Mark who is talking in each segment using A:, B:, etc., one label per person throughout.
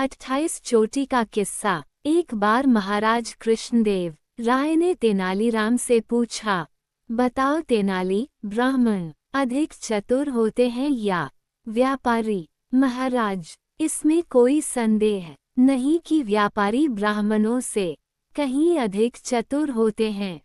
A: 28 चोटी का किस्सा। एक बार महाराज कृष्णदेव राय ने तेनालीराम से पूछा, बताओ तेनाली, ब्राह्मण अधिक चतुर होते हैं या व्यापारी? महाराज, इसमें कोई संदेह नहीं कि व्यापारी ब्राह्मणों से कहीं अधिक चतुर होते हैं।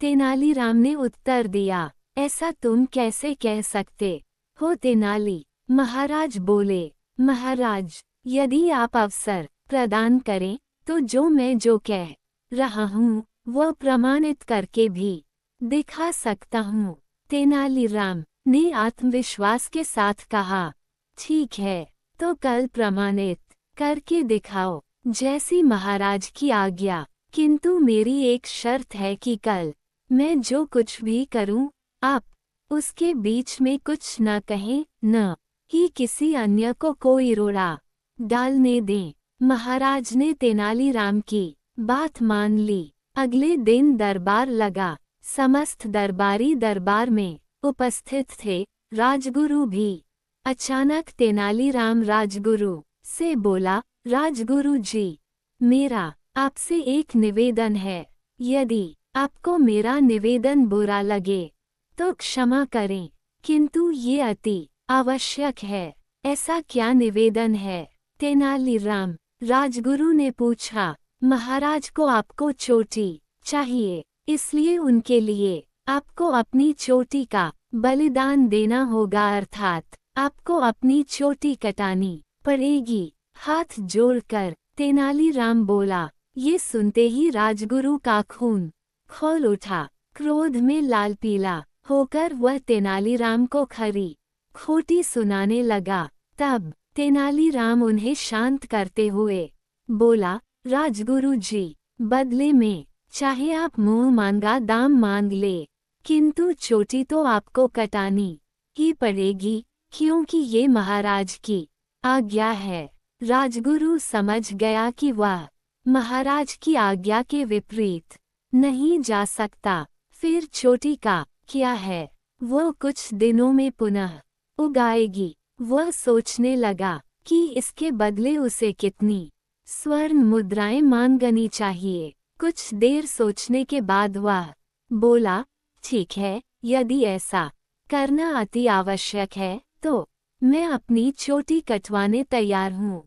A: तेनालीराम ने उत्तर दिया, ऐसा तुम कैसे कह सकते हो तेनाली? महाराज बोले, महाराज, यदि आप अवसर प्रदान करें तो जो कह रहा हूँ वह प्रमाणित करके भी दिखा सकता हूँ। तेनालीराम ने आत्मविश्वास के साथ कहा, ठीक है, तो कल प्रमाणित करके दिखाओ, जैसी महाराज की आज्ञा। किंतु मेरी एक शर्त है कि कल मैं जो कुछ भी करूं, आप उसके बीच में कुछ न कहें, न ही किसी अन्य को कोई रोड़ा डालने दें। महाराज ने तेनालीराम की बात मान ली। अगले दिन दरबार लगा। समस्त दरबारी दरबार में उपस्थित थे, राजगुरु भी। अचानक तेनालीराम राजगुरु से बोला, राजगुरु जी, मेरा आपसे एक निवेदन है। यदि आपको मेरा निवेदन बुरा लगे तो क्षमा करें, किंतु ये अति आवश्यक है। ऐसा क्या निवेदन है? तेनालीराम राजगुरु ने पूछा। महाराज को आपको चोटी चाहिए, इसलिए उनके लिए आपको अपनी चोटी का बलिदान देना होगा, अर्थात आपको अपनी चोटी कटानी पड़ेगी। हाथ जोड़कर तेनालीराम बोला। ये सुनते ही राजगुरु का खून खौल उठा। क्रोध में लाल पीला होकर वह तेनालीराम को खरी खोटी सुनाने लगा। तब तेनालीराम उन्हें शांत करते हुए बोला, राजगुरु जी, बदले में चाहे आप मुंह मांगा दाम मांग ले, किंतु चोटी तो आपको कटानी ही पड़ेगी, क्योंकि ये महाराज की आज्ञा है। राजगुरु समझ गया कि वह महाराज की आज्ञा के विपरीत नहीं जा सकता। फिर चोटी का क्या है, वो कुछ दिनों में पुनः उगाएगी। वह सोचने लगा कि इसके बदले उसे कितनी स्वर्ण मुद्राएं मांगनी चाहिए। कुछ देर सोचने के बाद वह बोला, ठीक है, यदि ऐसा करना अति आवश्यक है तो मैं अपनी चोटी कटवाने तैयार हूँ।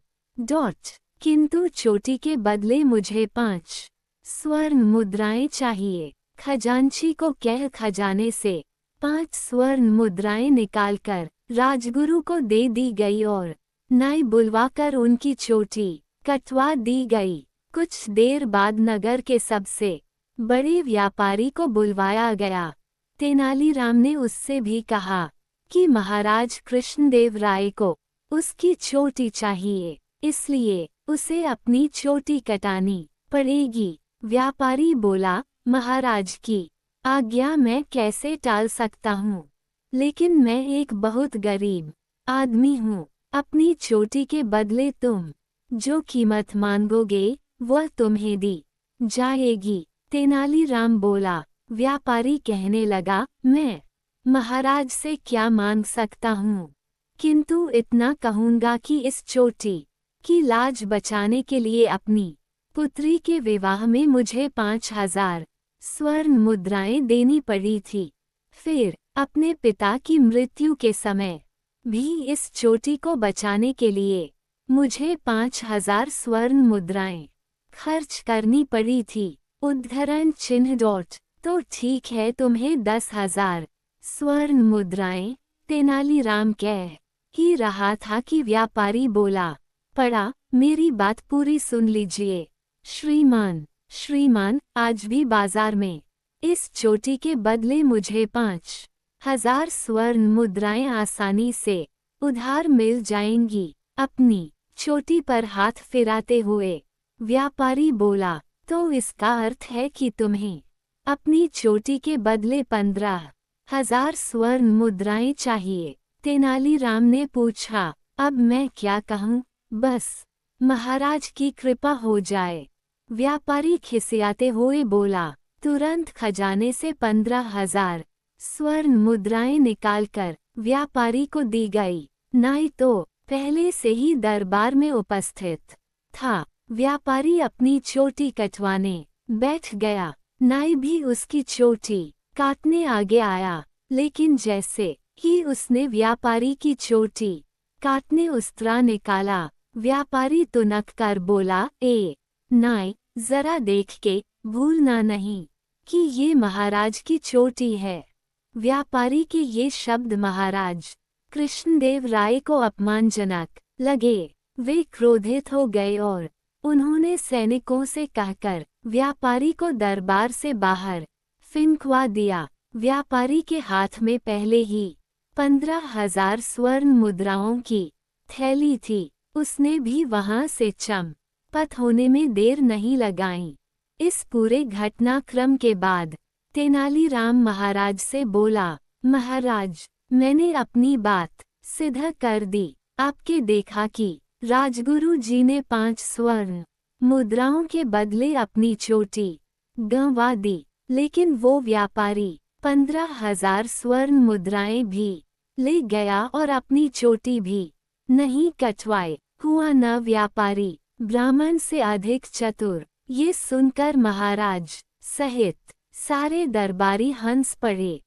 A: किंतु चोटी के बदले मुझे 5 स्वर्ण मुद्राएं चाहिए। खजांची को कह खजाने से 5 स्वर्ण मुद्राएं निकालकर राजगुरु को दे दी गई और नाई बुलवाकर उनकी चोटी कटवा दी गई। कुछ देर बाद नगर के सबसे बड़े व्यापारी को बुलवाया गया। तेनालीराम ने उससे भी कहा कि महाराज कृष्णदेव राय को उसकी चोटी चाहिए, इसलिए उसे अपनी चोटी कटानी पड़ेगी। व्यापारी बोला, महाराज की आज्ञा मैं कैसे टाल सकता हूँ, लेकिन मैं एक बहुत गरीब आदमी हूँ। अपनी चोटी के बदले तुम जो कीमत मांगोगे वह तुम्हें दी जाएगी। तेनालीराम बोला। व्यापारी कहने लगा, मैं महाराज से क्या मांग सकता हूँ, किंतु इतना कहूँगा कि इस चोटी की लाज बचाने के लिए अपनी पुत्री के विवाह में मुझे 5000 स्वर्ण मुद्राएं देनी पड़ी थी। फिर अपने पिता की मृत्यु के समय भी इस चोटी को बचाने के लिए मुझे 5000 स्वर्ण मुद्राएं खर्च करनी पड़ी थी। उद्धरण चिन्ह डॉट। तो ठीक है, तुम्हें 10,000 स्वर्ण मुद्राएं। तेनालीराम कह ही रहा था कि व्यापारी बोला पड़ा, मेरी बात पूरी सुन लीजिए। श्रीमान, आज भी बाजार में इस चोटी के बदले मुझे 5000 स्वर्ण मुद्राएं आसानी से उधार मिल जाएंगी। अपनी चोटी पर हाथ फिराते हुए व्यापारी बोला, तो इसका अर्थ है कि तुम्हें अपनी चोटी के बदले 15,000 स्वर्ण मुद्राएं चाहिए। तेनालीराम ने पूछा, अब मैं क्या कहूँ? बस महाराज की कृपा हो जाए। व्यापारी खिसियाते हुए बोला। तुरंत खजाने से 15,000 स्वर्ण मुद्राएं निकालकर व्यापारी को दी गई। नाई तो पहले से ही दरबार में उपस्थित था। व्यापारी अपनी चोटी कटवाने बैठ गया। नाई भी उसकी चोटी काटने आगे आया, लेकिन जैसे ही उसने व्यापारी की चोटी काटने उस्तरा निकाला, व्यापारी तुनक कर बोला, ए नाई, जरा देख के भूलना नहीं कि ये महाराज की चोटी है। व्यापारी के ये शब्द महाराज कृष्णदेव राय को अपमानजनक लगे। वे क्रोधित हो गए और उन्होंने सैनिकों से कहकर व्यापारी को दरबार से बाहर फिंकवा दिया। व्यापारी के हाथ में पहले ही 15,000 स्वर्ण मुद्राओं की थैली थी। उसने भी वहां से चंपत होने में देर नहीं लगाई। इस पूरे घटनाक्रम के बाद तेनालीराम महाराज से बोला, महाराज, मैंने अपनी बात सिद्ध कर दी। आपके देखा कि राजगुरु जी ने 5 स्वर्ण मुद्राओं के बदले अपनी चोटी गंवा दी, लेकिन वो व्यापारी 15,000 स्वर्ण मुद्राएं भी ले गया और अपनी चोटी भी नहीं कटवाए। हुआ न व्यापारी ब्राह्मण से अधिक चतुर। ये सुनकर महाराज सहित सारे दरबारी हंस पड़े।